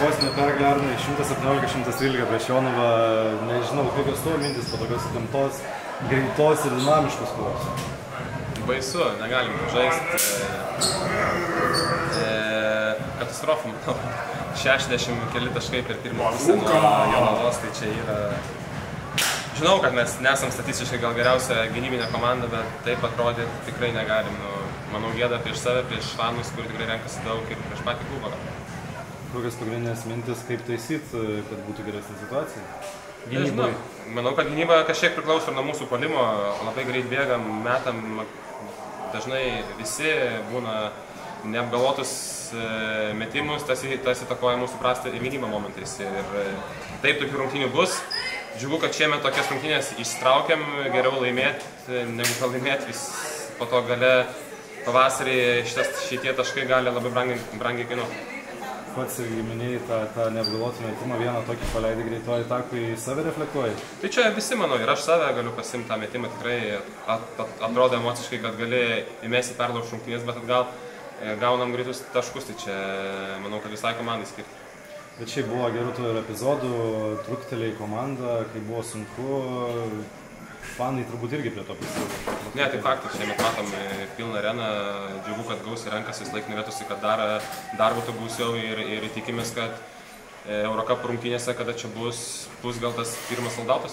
kosminė pergalė Arnai 117-113 prieš Jonavą. Nežinau, kokios tavo mintis po tokios įtemptos, greitos ir dinamiškos kovos. Baisu, negalim žaisti. Katastrofą, manau. 60 keli taškai per pirmą pusę nuo Jonavos, tai čia yra... Žinau, kad mes nesam statistiškai gal geriausia gynybinė komanda, bet taip atrodyti tikrai negalim. Manau, gėda prieš save, prieš fanus, kur tikrai renkasi daug ir prieš patį klubą. Kokios pagrindinės mintis, kaip taisyti, kad būtų geresnė situacija? Nežinau. Manau, kad gynyba kažkiek priklauso ir nuo mūsų puolimo. Labai greit bėgam, metam, dažnai visi būna neapgalvotus metimus, tas įtakoja mūsų prastą ir gynybą momentais. Ir taip tokių rungtynių bus. Džiugu, kad šiemet tokias rungtynės ištraukiam, geriau laimėti, negu pralaimėti. Po to gale pavasarį šitie taškai gali labai brangiai kainuoti. Pats irgi minėjai tą neapgalvotą metimą, vieną tokį paleidai greitoji takui, į save reflektuoji? Tai čia visi, manau, ir aš save galiu pasimti tą metimą, tikrai atrodo emociškai, kad gali įmesti perlaužti rungtynės, bet atgal gaunam greitus taškus, tai čia, manau, kad visai komandai skirti. Bet šiaip buvo gerų tų ir epizodų, truktelėjai komandą, kai buvo sunku, fanai turbūt irgi prie to prisidėjo. Ne, tai faktas, šiemet matom pilną areną, džiugu, kad gausiai renkasi, vis laik norėtųsi, kad dar būtų gausiau ir tikimės, kad Eurocup rungtynėse, kada čia bus gal tas pirmas soldautas.